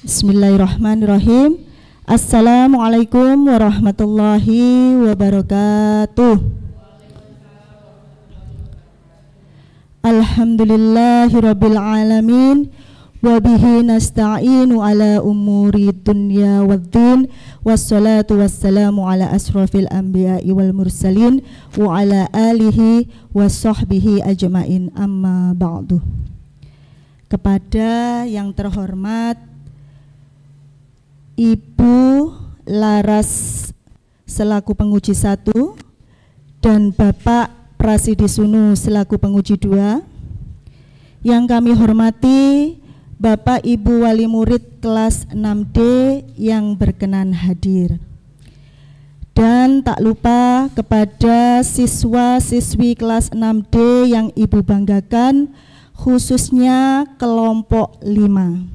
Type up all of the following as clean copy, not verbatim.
Bismillahirrahmanirrahim. Assalamualaikum warahmatullahi wabarakatuh. Alhamdulillahirabbil alamin wa bihi nasta'inu ala umuri dunya waddin wassalatu wassalamu ala asrafil anbiya'i wal mursalin wa ala alihi wa sahbihi ajma'in, amma ba'du. Kepada yang terhormat Ibu Laras selaku penguji 1 dan Bapak Prasidi Sunu selaku penguji 2, yang kami hormati Bapak Ibu Wali Murid kelas 6D yang berkenan hadir, dan tak lupa kepada siswa-siswi kelas 6D yang Ibu banggakan, khususnya kelompok 5.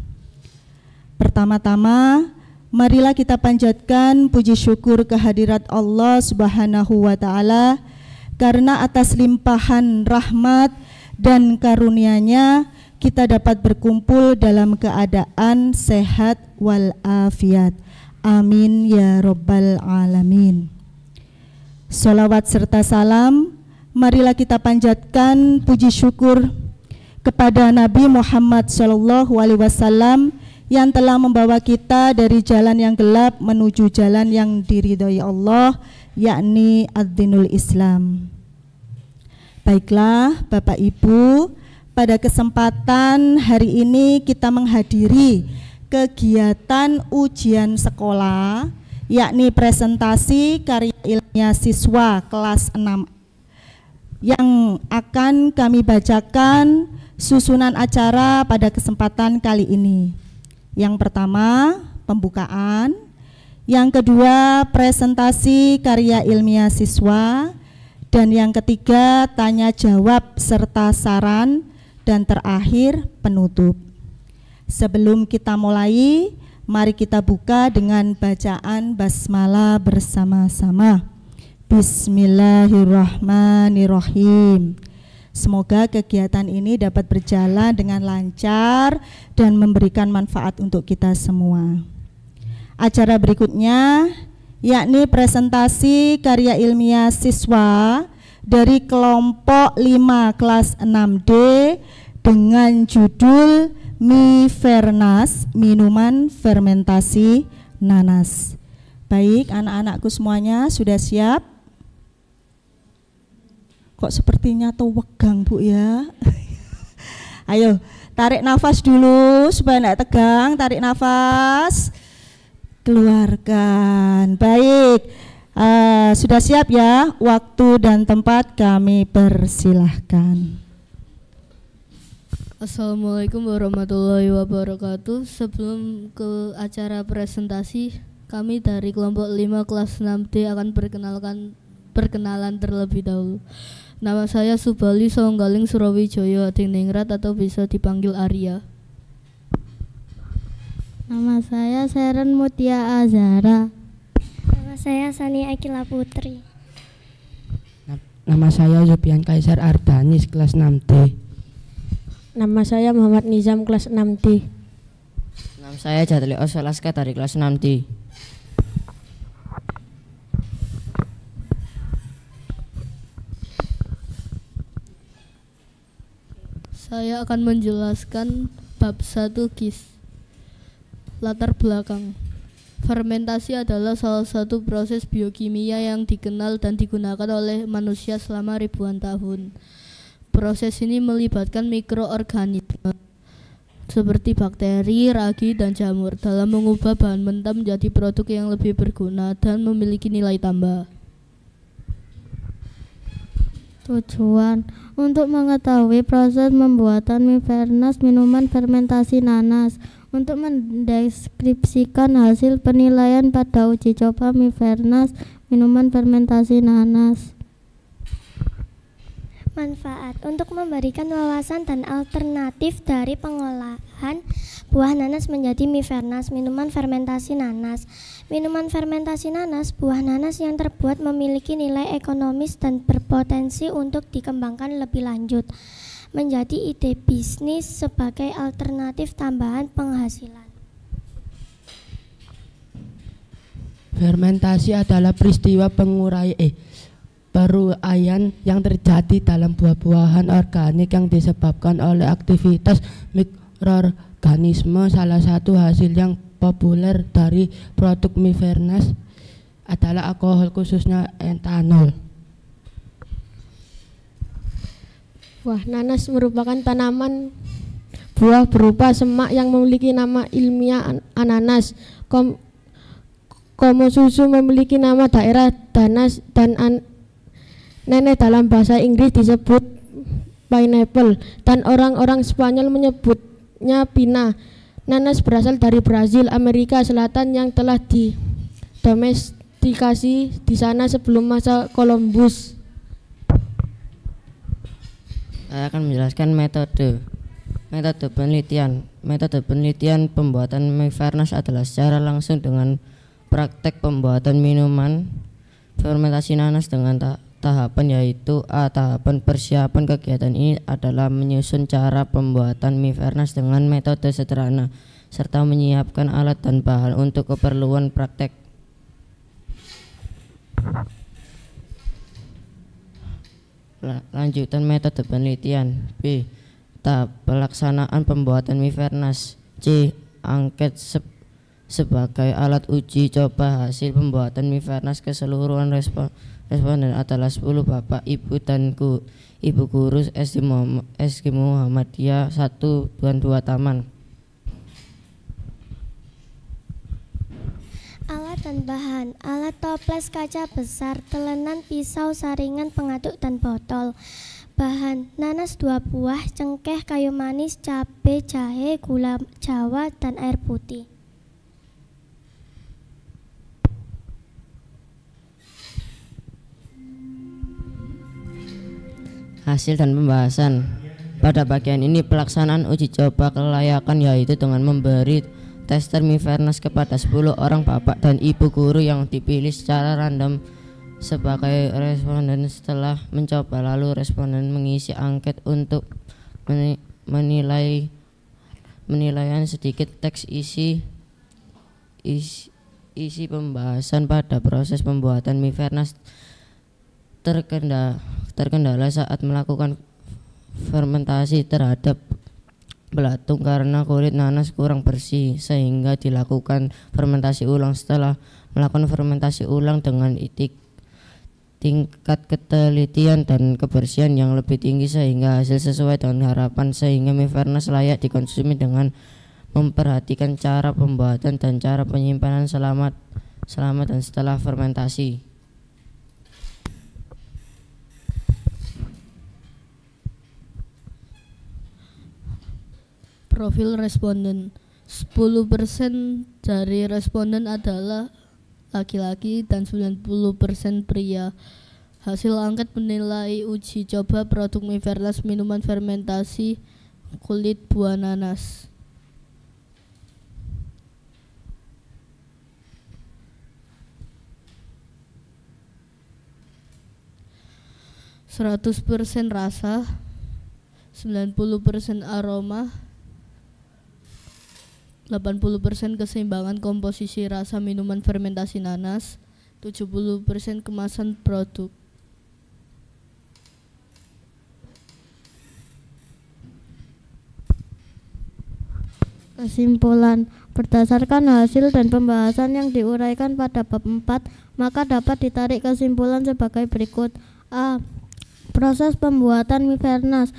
Pertama-tama, marilah kita panjatkan puji syukur kehadirat Allah Subhanahu wa Ta'ala, karena atas limpahan rahmat dan karunia-Nya kita dapat berkumpul dalam keadaan sehat walafiat. Amin ya Rabbal Alamin. Sholawat serta salam marilah kita panjatkan puji syukur kepada Nabi Muhammad SAW yang telah membawa kita dari jalan yang gelap menuju jalan yang diridhai Allah, yakni ad-dinul Islam. Baiklah Bapak Ibu, pada kesempatan hari ini kita menghadiri kegiatan ujian sekolah, yakni presentasi karya ilmiah siswa kelas 6 yang akan kami bacakan susunan acara pada kesempatan kali ini. Yang pertama, pembukaan. Yang kedua, presentasi karya ilmiah siswa. Dan yang ketiga, tanya jawab serta saran. Dan terakhir, penutup. Sebelum kita mulai, mari kita buka dengan bacaan basmalah bersama-sama. Bismillahirrahmanirrahim. Semoga kegiatan ini dapat berjalan dengan lancar dan memberikan manfaat untuk kita semua. Acara berikutnya yakni presentasi karya ilmiah siswa dari kelompok 5 kelas 6D dengan judul Mifernas, minuman fermentasi nanas. Baik, anak-anakku semuanya sudah siap? Kok sepertinya wegang Bu ya. Ayo tarik nafas dulu supaya tidak tegang. Tarik nafas, keluarkan. Baik, sudah siap ya? Waktu dan tempat kami persilahkan. Assalamualaikum warahmatullahi wabarakatuh. Sebelum ke acara presentasi, kami dari kelompok 5 kelas 6D akan perkenalan terlebih dahulu. Nama saya Subali Songgaling Surawijaya Adiningrat atau bisa dipanggil Arya. Nama saya Seren Mutia Azara. Nama saya Sani Akila Putri. Nama saya Zobian Kaisar Ardanis kelas 6D. Nama saya Muhammad Nizam kelas 6D. Nama saya Jatli Osolaska dari kelas 6D. Saya akan menjelaskan bab 1 GIS. Latar belakang. Fermentasi adalah salah satu proses biokimia yang dikenal dan digunakan oleh manusia selama ribuan tahun. Proses ini melibatkan mikroorganisme seperti bakteri, ragi, dan jamur dalam mengubah bahan mentah menjadi produk yang lebih berguna dan memiliki nilai tambah. Tujuan untuk mengetahui proses pembuatan Mifernas, minuman fermentasi nanas. Untuk mendeskripsikan hasil penilaian pada uji coba Mifernas, minuman fermentasi nanas. Manfaat untuk memberikan wawasan dan alternatif dari pengolahan buah nanas menjadi Mifernas, minuman fermentasi nanas. Minuman fermentasi nanas, buah nanas yang terbuat memiliki nilai ekonomis dan berpotensi untuk dikembangkan lebih lanjut. menjadi ide bisnis sebagai alternatif tambahan penghasilan. Fermentasi adalah peristiwa peruraian yang terjadi dalam buah-buahan organik yang disebabkan oleh aktivitas mikroorganisme. Salah satu hasil yang populer dari produk mie fernas adalah alkohol, khususnya etanol. Buah nanas merupakan tanaman buah berupa semak yang memiliki nama ilmiah ananas. Komo susu memiliki nama daerah Danas dan nenek dalam bahasa Inggris disebut pineapple dan orang-orang Spanyol menyebutnya pina. Nanas berasal dari Brazil, Amerika Selatan yang telah didomestikasi di sana sebelum masa Columbus. Saya akan menjelaskan metode penelitian. Metode penelitian pembuatan mie fernas adalah secara langsung dengan praktek pembuatan minuman fermentasi nanas dengan tahapan, yaitu A. Tahapan persiapan kegiatan ini adalah menyusun cara pembuatan mie fernas dengan metode sederhana serta menyiapkan alat dan bahan untuk keperluan praktek. Lanjutan metode penelitian. B. Tahap pelaksanaan pembuatan mie fernas. C. Angket sebagai alat uji coba hasil pembuatan mie fernas. Keseluruhan responden adalah 10 bapak, ibu, dan ibu guru SD Muhammadiyah 1 dan 2 Taman. Alat dan bahan: alat toples kaca besar, telenan, pisau, saringan, pengaduk, dan botol. Bahan: nanas 2 buah, cengkeh, kayu manis, cabai, jahe, gula jawa, dan air putih. Hasil dan pembahasan. Pada bagian ini pelaksanaan uji coba kelayakan, yaitu dengan memberi tester mie fernas kepada 10 orang bapak dan ibu guru yang dipilih secara random sebagai responden. Setelah mencoba, lalu responden mengisi angket untuk menilaian sedikit teks isi pembahasan. Pada proses pembuatan mie fernas terkendala saat melakukan fermentasi terhadap belatung karena kulit nanas kurang bersih, sehingga dilakukan fermentasi ulang. Setelah melakukan fermentasi ulang dengan tingkat ketelitian dan kebersihan yang lebih tinggi sehingga hasil sesuai dengan harapan, sehingga mie fernas layak dikonsumsi dengan memperhatikan cara pembuatan dan cara penyimpanan selama dan setelah fermentasi. Profil responden. 10% dari responden adalah laki-laki dan 90% pria. Hasil angket menilai uji coba produk mie fernas minuman fermentasi kulit buah nanas. %100% rasa, 90% aroma, 80% keseimbangan komposisi rasa minuman fermentasi nanas, 70% kemasan produk. Kesimpulan: berdasarkan hasil dan pembahasan yang diuraikan pada bab 4, maka dapat ditarik kesimpulan sebagai berikut. A. Proses pembuatan mie fernas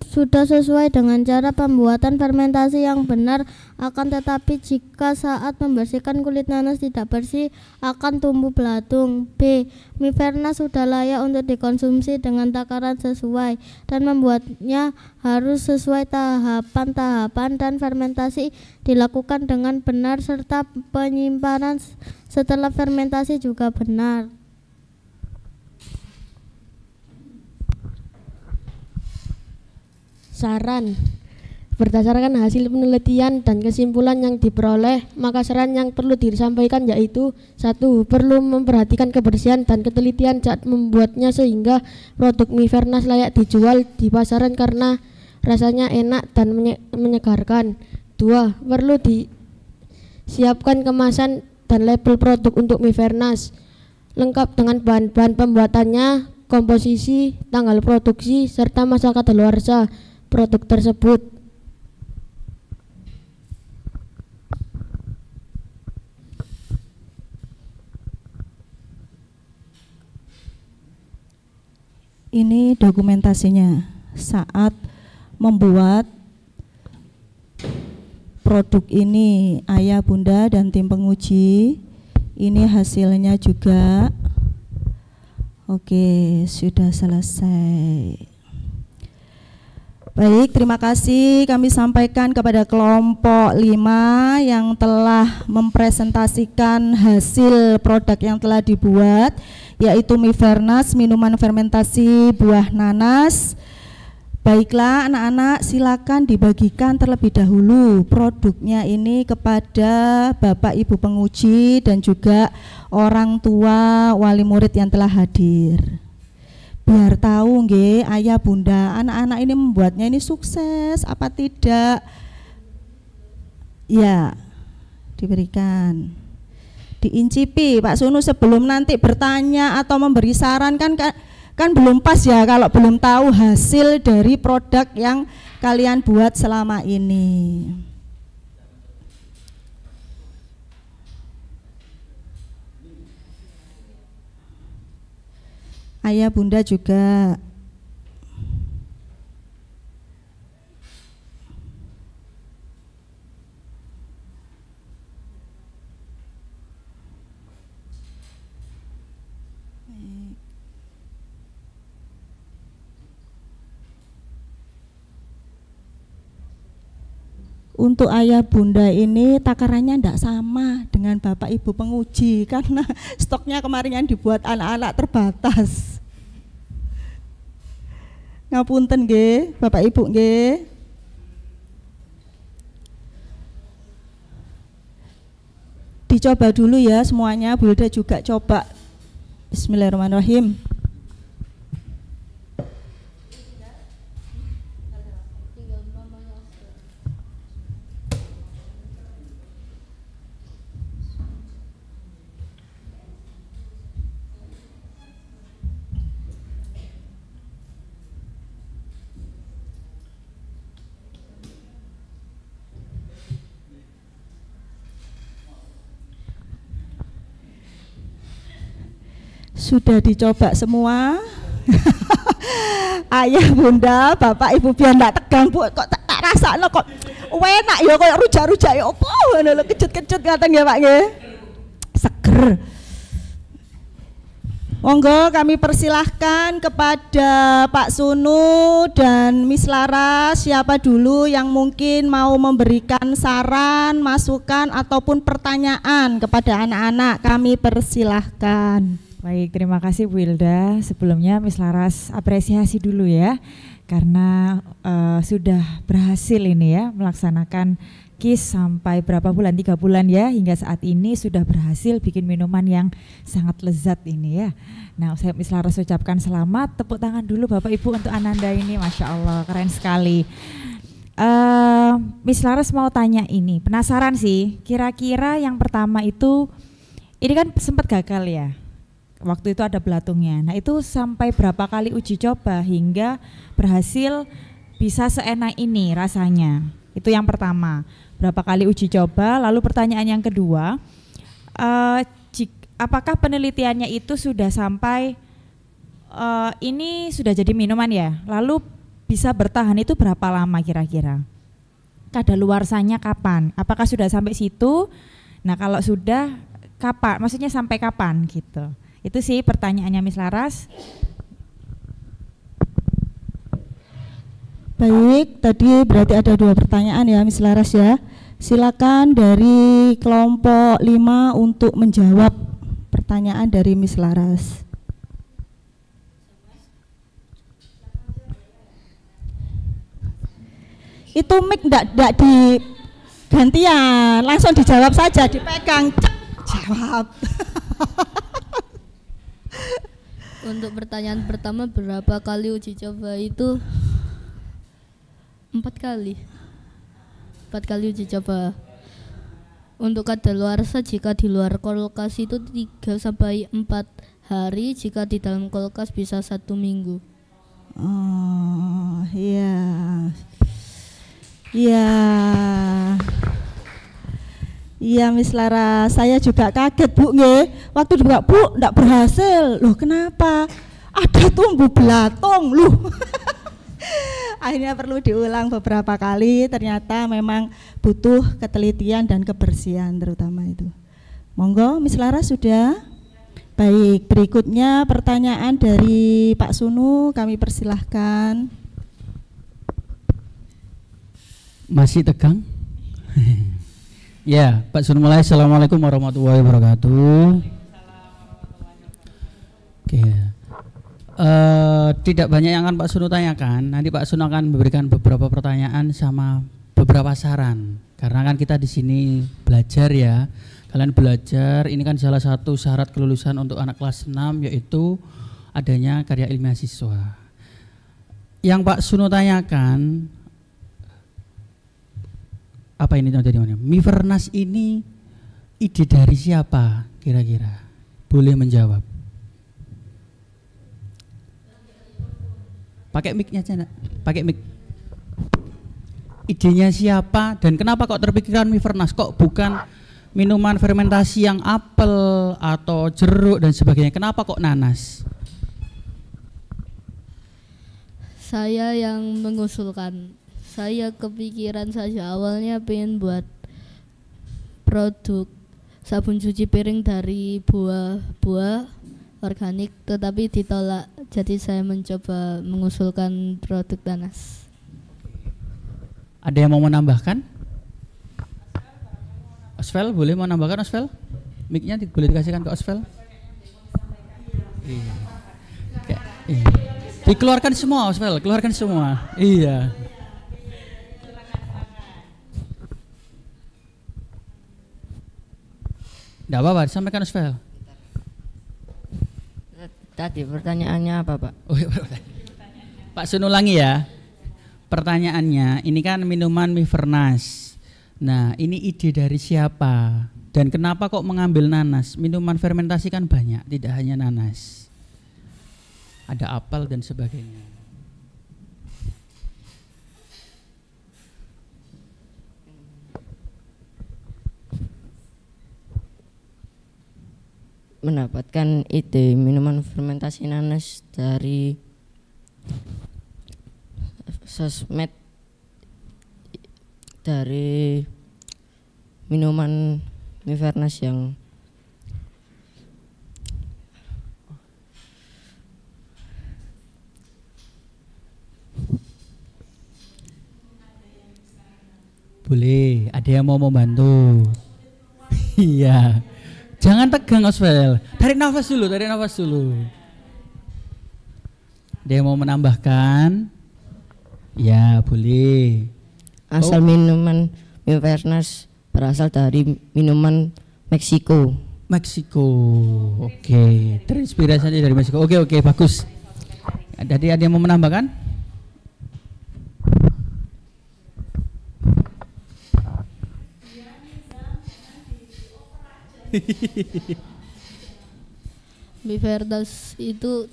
sudah sesuai dengan cara pembuatan fermentasi yang benar, akan tetapi jika saat membersihkan kulit nanas tidak bersih akan tumbuh belatung. B. Mie fernas sudah layak untuk dikonsumsi dengan takaran sesuai dan membuatnya harus sesuai tahapan-tahapan dan fermentasi dilakukan dengan benar serta penyimpanan setelah fermentasi juga benar. Saran: berdasarkan hasil penelitian dan kesimpulan yang diperoleh, maka saran yang perlu disampaikan yaitu: 1. Perlu memperhatikan kebersihan dan ketelitian saat membuatnya sehingga produk mie fernas layak dijual di pasaran karena rasanya enak dan menyegarkan. 2. Perlu disiapkan kemasan dan label produk untuk Mifernas, lengkap dengan bahan-bahan pembuatannya, komposisi, tanggal produksi, serta masa kadaluarsa produk tersebut. Ini dokumentasinya saat membuat produk ini, ayah, bunda, dan tim penguji. Ini hasilnya juga. Oke, sudah selesai. Baik, terima kasih kami sampaikan kepada kelompok 5 yang telah mempresentasikan hasil produk yang telah dibuat, yaitu Mifernas, minuman fermentasi buah nanas. Baiklah anak-anak, silakan dibagikan terlebih dahulu produknya ini kepada Bapak Ibu penguji dan juga orang tua wali murid yang telah hadir. Biar tahu nggih ayah bunda anak-anak ini membuatnya ini sukses apa tidak. Ya, diberikan. Diincipi Pak Sunu sebelum nanti bertanya atau memberi saran kan belum pas ya kalau belum tahu hasil dari produk yang kalian buat selama ini. Ayah bunda juga. Untuk ayah bunda ini takarannya tidak sama dengan bapak ibu penguji karena stoknya kemarin yang dibuat anak-anak terbatas. Ngapunten nggih, bapak ibu nggih. Dicoba dulu ya semuanya, Bu Hilda juga coba. Bismillahirrahmanirrahim. Sudah dicoba semua. Ayah bunda bapak ibu biar ndak tegang Bu, kok tak rasakno kok enak ya kok rujak-rujak ya opo ngono lho kecut-kecut ngaten nggih Pak nggih. Seger. Monggo kami persilahkan kepada Pak Sunu dan Miss Laras, siapa dulu yang mungkin mau memberikan saran, masukan ataupun pertanyaan kepada anak-anak, kami persilahkan. Baik, terima kasih Bu Hilda. Sebelumnya Miss Laras apresiasi dulu ya, karena sudah berhasil ini ya melaksanakan KIS sampai berapa bulan, 3 bulan ya, hingga saat ini sudah berhasil bikin minuman yang sangat lezat ini ya. Nah, saya Miss Laras ucapkan selamat, tepuk tangan dulu Bapak Ibu untuk Ananda ini, Masya Allah keren sekali. Miss Laras mau tanya ini, penasaran sih, kira-kira yang pertama itu, ini kan sempat gagal ya, waktu itu ada belatungnya. Nah itu sampai berapa kali uji coba hingga berhasil bisa seenak ini rasanya? Itu yang pertama. Berapa kali uji coba? Lalu pertanyaan yang kedua, apakah penelitiannya itu sudah sampai ini sudah jadi minuman ya? Lalu bisa bertahan itu berapa lama kira-kira? Kadaluarsanya kapan? Apakah sudah sampai situ? Nah kalau sudah kapan? Maksudnya sampai kapan gitu? Itu sih pertanyaannya Miss Laras. Baik, tadi berarti ada 2 pertanyaan ya Miss Laras ya. Silakan dari kelompok 5 untuk menjawab pertanyaan dari Miss Laras. Itu mic enggak digantian, langsung dijawab saja, dipegang, cek, jawab. Untuk pertanyaan pertama, berapa kali uji coba itu? 4 kali. 4 kali uji coba. Untuk kadaluarsa jika di luar kulkas itu 3-4 hari, jika di dalam kulkas bisa 1 minggu. Oh iya, iya, iya Miss Lara, saya juga kaget Bu nge. Waktu dibuka Bu, ndak berhasil. Loh kenapa? Ada tumbuh belatong loh. Akhirnya perlu diulang beberapa kali. Ternyata memang butuh ketelitian dan kebersihan terutama itu. Monggo Miss Lara sudah. Baik, berikutnya pertanyaan dari Pak Sunu, kami persilahkan. Masih tegang? Ya, Pak Sunu mulai. Assalamualaikum warahmatullahi wabarakatuh. Oke. Tidak banyak yang akan Pak Sunu tanyakan. Nanti Pak Sunu akan memberikan beberapa pertanyaan sama beberapa saran. Karena kan kita di sini belajar ya. Kalian belajar, ini kan salah satu syarat kelulusan untuk anak kelas 6 yaitu adanya karya ilmiah siswa. Yang Pak Sunu tanyakan, apa ini tadi? Mifernas ini ide dari siapa kira-kira? Boleh menjawab. Pakai mic-nya aja, nak. Pakai mic. Idenya siapa dan kenapa kok terpikirkan Mifernas? Kok bukan minuman fermentasi yang apel atau jeruk dan sebagainya? Kenapa kok nanas? Saya yang mengusulkan. Saya kepikiran saja awalnya pengen buat produk sabun cuci piring dari buah-buah organik, tetapi ditolak. Jadi saya mencoba mengusulkan produk nanas. Ada yang mau menambahkan? Osvel, boleh mau nambahkan Osvel? Mic-nya boleh dikasihkan ke Osvel? Iya. Iya. Dikeluarkan semua Osvel, keluarkan semua. Iya. Tidak apa-apa, sampaikan Osvel. Tadi pertanyaannya apa Pak? Oh, iya, Pak Sunu ulangi ya. Pertanyaannya, ini kan minuman Mifernas. Nah, ini ide dari siapa? Dan kenapa kok mengambil nanas? Minuman fermentasi kan banyak, tidak hanya nanas. Ada apel dan sebagainya. Mendapatkan ide minuman fermentasi nanas dari sosmed, dari minuman Mifernas yang boleh, ada yang mau membantu. Iya, jangan tegang Osvel, tarik nafas dulu, tarik nafas dulu. Ada yang mau menambahkan? Ya boleh. Asal minuman Mifernas berasal dari minuman Meksiko. Meksiko, oke. Terinspirasi dari Meksiko. Oke, bagus. Jadi ada yang mau menambahkan? Mifernas itu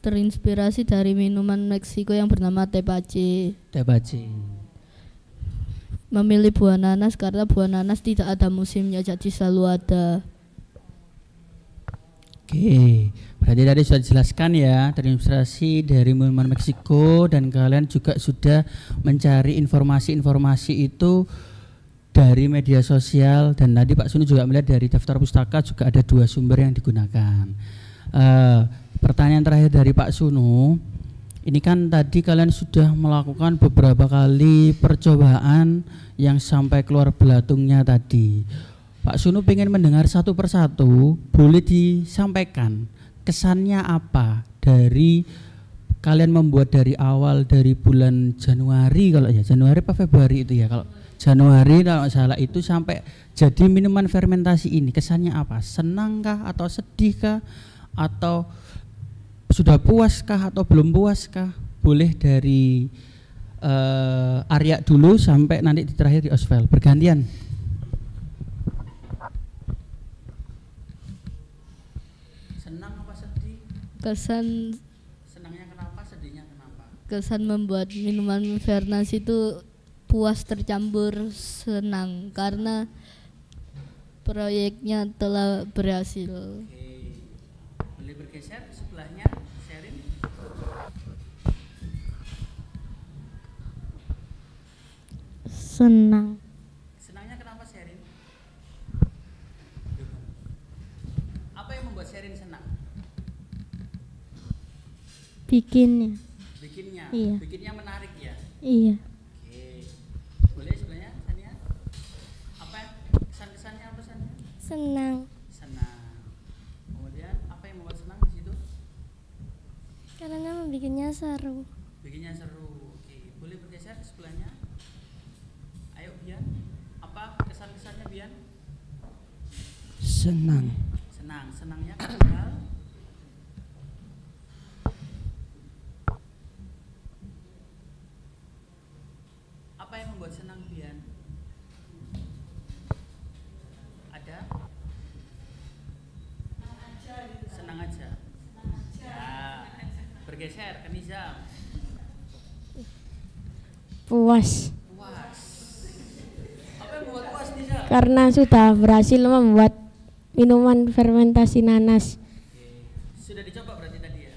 terinspirasi dari minuman Meksiko yang bernama tepache. Tepache. Memilih buah nanas karena buah nanas tidak ada musimnya, jadi selalu ada. Oke, berarti tadi sudah dijelaskan ya, terinspirasi dari minuman Meksiko dan kalian juga sudah mencari informasi-informasi itu dari media sosial dan tadi Pak Sunu juga melihat dari daftar pustaka juga ada 2 sumber yang digunakan. Pertanyaan terakhir dari Pak Sunu, ini kan tadi kalian sudah melakukan beberapa kali percobaan yang sampai keluar belatungnya tadi. Pak Sunu pengen mendengar satu persatu, boleh disampaikan kesannya apa dari kalian membuat dari awal, dari bulan Januari kalau ya, Januari apa Februari itu ya, kalau Januari kalau salah itu sampai jadi minuman fermentasi ini, kesannya apa? Senang kah atau sedih kah atau sudah puas kah atau belum puas kah? Boleh dari Arya dulu sampai nanti di terakhir di Osvel, bergantian. apa sedih? Kesan Senangnya kenapa, sedihnya kenapa? kesan membuat minuman Mifernas itu puas tercampur senang karena proyeknya telah berhasil. Oke. Boleh bergeser sebelahnya, Sherin. Senang. Senangnya kenapa, Sherin? Apa yang membuat Sherin senang? Bikinnya. Bikinnya. Iya. Bikinnya menarik ya. Iya. Oke. Boleh sebelahnya, Sania? Apa kesan-kesannya, apa kesannya? Senang. Senang. Kemudian apa yang membuat senang di situ? Karena membuatnya seru. Bikinnya seru. Oke. Boleh bergeser ke sebelahnya? Ayo Bian. Apa kesan-kesannya Bian? Senang. Senang. Senangnya karena apa yang membuat senang Bian? Ada? Senang aja. Ya. Bergeser ke Nizam. Puas Puas. Apa yang membuat puas Nizam? karena sudah berhasil membuat minuman fermentasi nanas. Oke. Sudah dicoba berarti tadi ya?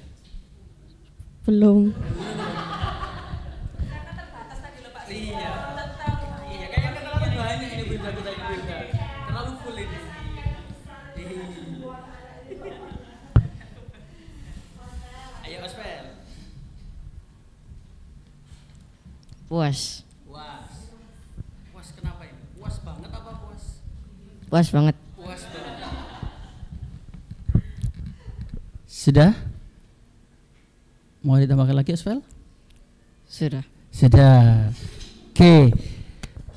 Belum. Iya. Iya, kayaknya terlalu banyak ini berita kita ini berita. Terlalu full ini. Ayo Osvel. Puas. Puas. Puas kenapa ini? Puas banget apa puas? Puas banget. Puas banget. Sudah? Mau ditambahkan lagi Osvel? Sudah. Sudah. Oke.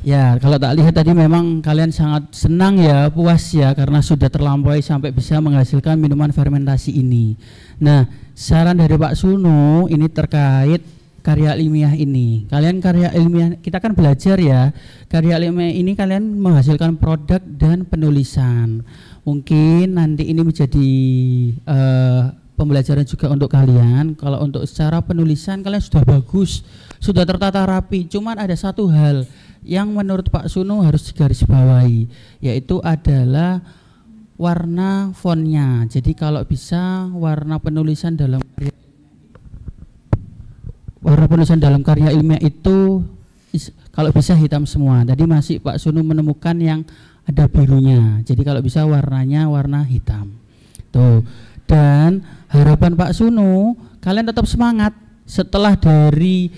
Ya, kalau tak lihat tadi memang kalian sangat senang ya, puas ya karena sudah terlampaui sampai bisa menghasilkan minuman fermentasi ini. Nah, saran dari Pak Suno ini terkait karya ilmiah ini. Kalian karya ilmiah, kita kan belajar ya. Karya ilmiah ini kalian menghasilkan produk dan penulisan. Mungkin nanti ini menjadi pembelajaran juga untuk kalian. Kalau untuk secara penulisan kalian sudah bagus, sudah tertata rapi. Cuman ada satu hal yang menurut Pak Suno harus digarisbawahi, yaitu adalah warna fontnya. Jadi kalau bisa warna penulisan dalam karya ilmiah itu kalau bisa hitam semua. Tadi masih Pak Suno menemukan yang ada birunya. Jadi kalau bisa warnanya warna hitam. Tuh. Dan harapan Pak Suno, kalian tetap semangat setelah dari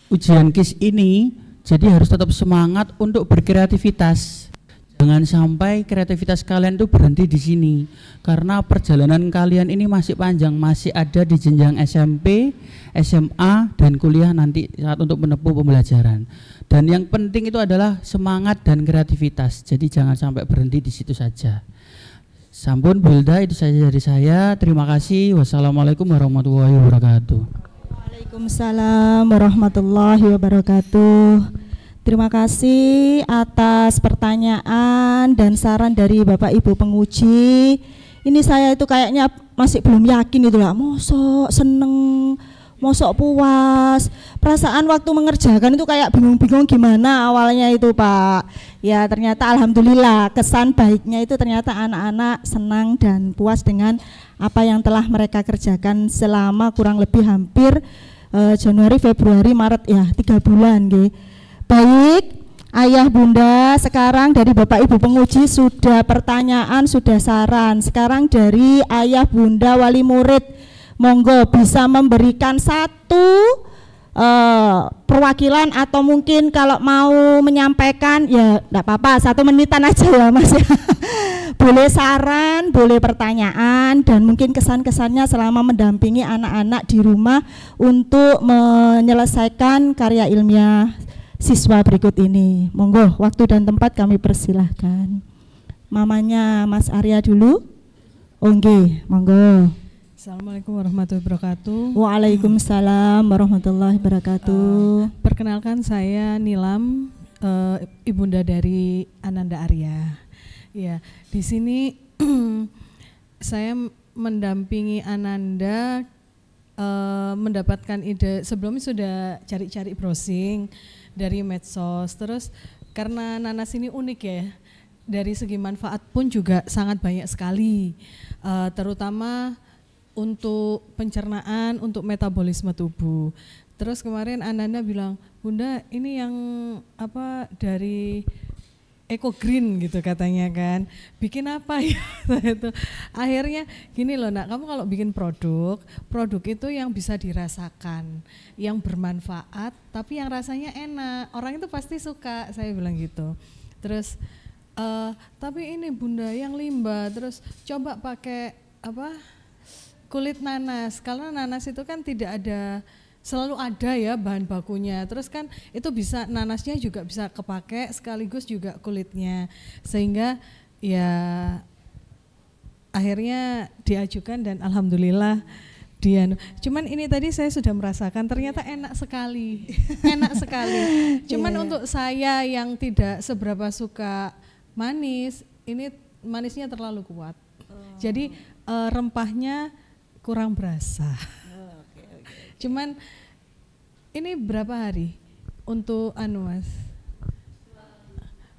ujian KIS ini. Jadi harus tetap semangat untuk berkreativitas. Jangan sampai kreativitas kalian itu berhenti di sini. Karena perjalanan kalian ini masih panjang, masih ada di jenjang SMP, SMA, dan kuliah nanti saat untuk menempuh pembelajaran. Dan yang penting itu adalah semangat dan kreativitas. Jadi jangan sampai berhenti di situ saja. Sampun Bulda, itu saja dari saya. Terima kasih. Wassalamualaikum warahmatullahi wabarakatuh. Waalaikumsalam warahmatullahi wabarakatuh. Terima kasih atas pertanyaan dan saran dari Bapak Ibu penguji. Ini saya itu kayaknya masih belum yakin itu lah. Mosok seneng, mosok puas. Perasaan waktu mengerjakan itu kayak bingung-bingung gimana awalnya itu Pak. Ya ternyata alhamdulillah kesan baiknya itu ternyata anak-anak senang dan puas dengan apa yang telah mereka kerjakan selama kurang lebih hampir Januari, Februari, Maret ya 3 bulan gitu. Baik, Ayah Bunda, sekarang dari Bapak Ibu penguji sudah pertanyaan, sudah saran. Sekarang dari Ayah Bunda wali murid, monggo bisa memberikan satu perwakilan atau mungkin kalau mau menyampaikan ya enggak apa-apa, 1 menitan aja ya Mas ya. Boleh saran, boleh pertanyaan dan mungkin kesan-kesannya selama mendampingi anak-anak di rumah untuk menyelesaikan karya ilmiah siswa berikut ini. Monggo, waktu dan tempat kami persilahkan. Mamanya Mas Arya dulu. Oke, monggo. Assalamualaikum warahmatullahi wabarakatuh. Waalaikumsalam warahmatullahi wabarakatuh. Perkenalkan saya Nilam, ibunda dari Ananda Arya. Ya, di sini saya mendampingi Ananda mendapatkan ide. Sebelumnya sudah cari-cari browsing dari medsos. Terus karena nanas ini unik ya, dari segi manfaat pun juga sangat banyak sekali, terutama untuk pencernaan, untuk metabolisme tubuh. Terus kemarin Ananda bilang, Bunda ini yang apa dari Eco Green gitu katanya kan, bikin apa ya itu. Akhirnya gini loh nak, kamu kalau bikin produk itu yang bisa dirasakan, yang bermanfaat, tapi yang rasanya enak, orang itu pasti suka, saya bilang gitu. Terus tapi ini Bunda yang limbah, terus coba pakai apa kulit nanas, karena nanas itu kan tidak ada, selalu ada ya bahan bakunya, terus kan itu bisa, nanasnya juga bisa kepake sekaligus juga kulitnya, sehingga ya akhirnya diajukan dan alhamdulillah dia. Cuman ini tadi saya sudah merasakan ternyata enak sekali, enak sekali. Cuman untuk saya yang tidak seberapa suka manis, ini manisnya terlalu kuat, jadi rempahnya kurang berasa. Cuman ini berapa hari untuk Mas?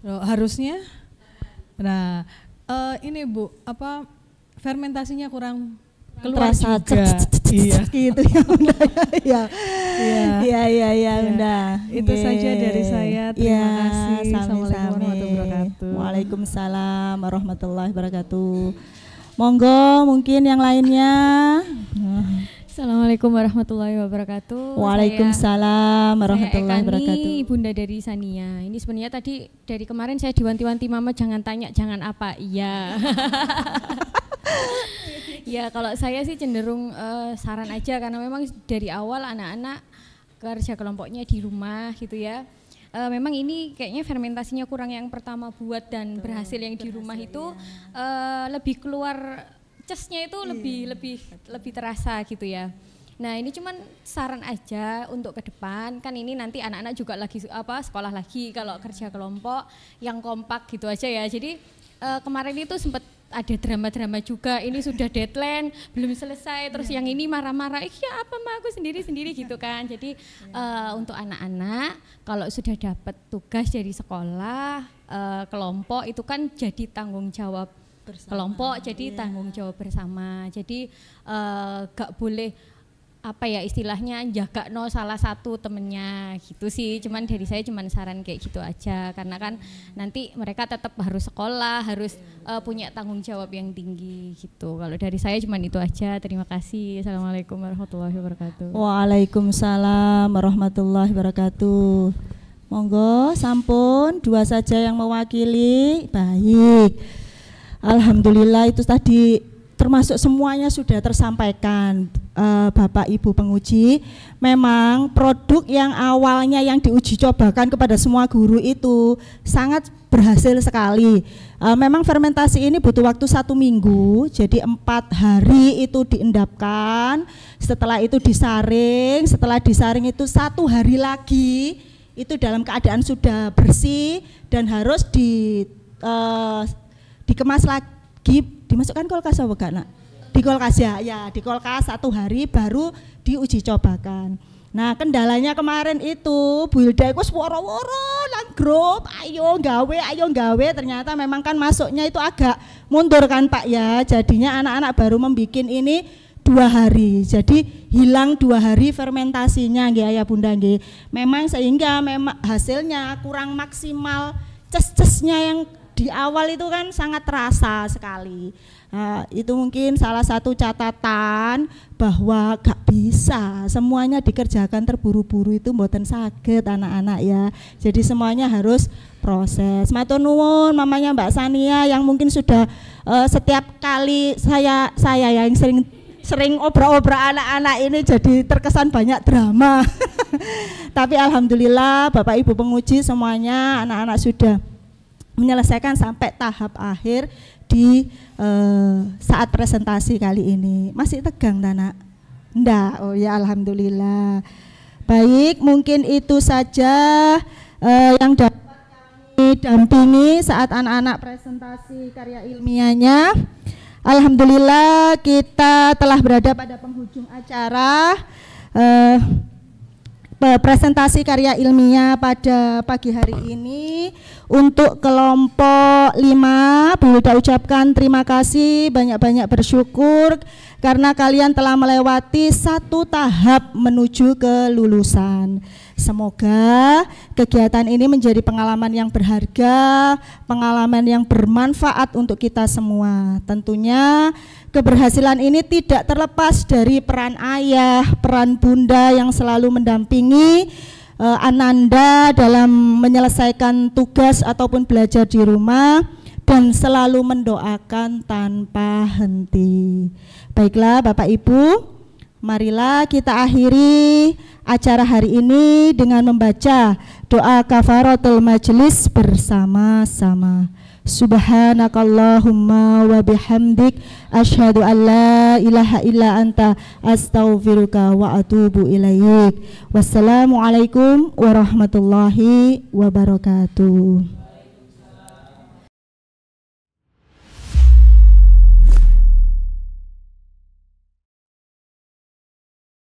Harusnya. Nah, ini Bu, apa fermentasinya kurang keluar terasa juga. Iya. Gitu ya Bunda. Iya Bunda. Itu saja dari saya. Terima kasih. Assalamualaikum warahmatullahi wabarakatuh. Waalaikumsalam warahmatullahi wabarakatuh. Monggo mungkin yang lainnya. Assalamualaikum warahmatullahi wabarakatuh. Waalaikumsalam warahmatullahi wabarakatuh. Bunda dari Sania. Ini sebenarnya tadi dari kemarin saya diwanti-wanti Mama jangan tanya jangan apa. Iya. Ya kalau saya sih cenderung saran aja, karena memang dari awal anak-anak kerja kelompoknya di rumah gitu ya. Memang ini kayaknya fermentasinya kurang yang pertama buat dan berhasil yang di rumah itu lebih keluar cesnya itu lebih terasa gitu ya. Nah ini cuman saran aja untuk ke depan, kan ini nanti anak-anak juga lagi sekolah lagi, kalau kerja kelompok yang kompak gitu aja ya. Jadi kemarin itu sempat ada drama-drama juga, ini sudah deadline belum selesai, terus yang ini marah-marah, ya apa mah aku sendiri-sendiri gitu kan. Jadi untuk anak-anak kalau sudah dapat tugas dari sekolah kelompok itu kan jadi tanggung jawab bersama. Kelompok jadi tanggung jawab bersama, jadi gak boleh apa ya istilahnya jaga salah satu temennya gitu sih. Cuman dari saya cuman saran kayak gitu aja, karena kan nanti mereka tetap harus sekolah, harus punya tanggung jawab yang tinggi gitu. Kalau dari saya cuman itu aja. Terima kasih. Assalamualaikum warahmatullahi wabarakatuh. Waalaikumsalam warahmatullahi wabarakatuh. Monggo sampun dua saja yang mewakili. Baik, alhamdulillah itu tadi termasuk semuanya sudah tersampaikan. Bapak Ibu penguji, memang produk yang awalnya yang diuji cobakan kepada semua guru itu sangat berhasil sekali. Memang fermentasi ini butuh waktu 1 minggu, jadi 4 hari itu diendapkan, setelah itu disaring, setelah disaring itu 1 hari lagi itu dalam keadaan sudah bersih dan harus dikemas lagi, dimasukkan kulkas apa enggak nak? Di kulkas ya di kulkas 1 hari baru diuji cobakan. Nah kendalanya kemarin itu Bu Hilda itu woro-woro nang grup, ayo nggawe, ternyata memang kan masuknya itu agak mundur kan Pak ya, jadinya anak-anak baru membikin ini 2 hari, jadi hilang 2 hari fermentasinya nggih Ayah Bunda nggih. Memang sehingga memang hasilnya kurang maksimal, ces-cesnya yang di awal itu kan sangat terasa sekali. Nah, itu mungkin salah satu catatan bahwa gak bisa semuanya dikerjakan terburu-buru, itu mboten saged anak-anak ya. Jadi semuanya harus proses. Matur nuwun mamanya Mbak Sania yang mungkin sudah setiap kali saya yang sering obrak-obrak anak-anak ini jadi terkesan banyak drama. Tapi alhamdulillah Bapak Ibu penguji semuanya anak-anak sudah menyelesaikan sampai tahap akhir di saat presentasi kali ini. Masih tegang Nak? Enggak, oh ya alhamdulillah. Baik, mungkin itu saja yang dapat kami dampingi saat anak-anak presentasi karya ilmiahnya. Alhamdulillah kita telah berada pada penghujung acara presentasi karya ilmiah pada pagi hari ini. Untuk kelompok 5, Bu Wilda ucapkan terima kasih, banyak-banyak bersyukur karena kalian telah melewati satu tahap menuju ke lulusan. Semoga kegiatan ini menjadi pengalaman yang berharga, pengalaman yang bermanfaat untuk kita semua. Tentunya keberhasilan ini tidak terlepas dari peran ayah, peran bunda yang selalu mendampingi Ananda dalam menyelesaikan tugas ataupun belajar di rumah dan selalu mendoakan tanpa henti. Baiklah Bapak Ibu, marilah kita akhiri acara hari ini dengan membaca doa kafaratul majelis bersama-sama. Subhanakallahumma wa bihamdik asyhadu an la ilaha illa anta astaghfiruka wa atubu ilaik. Wassalamualaikum warahmatullahi wabarakatuh.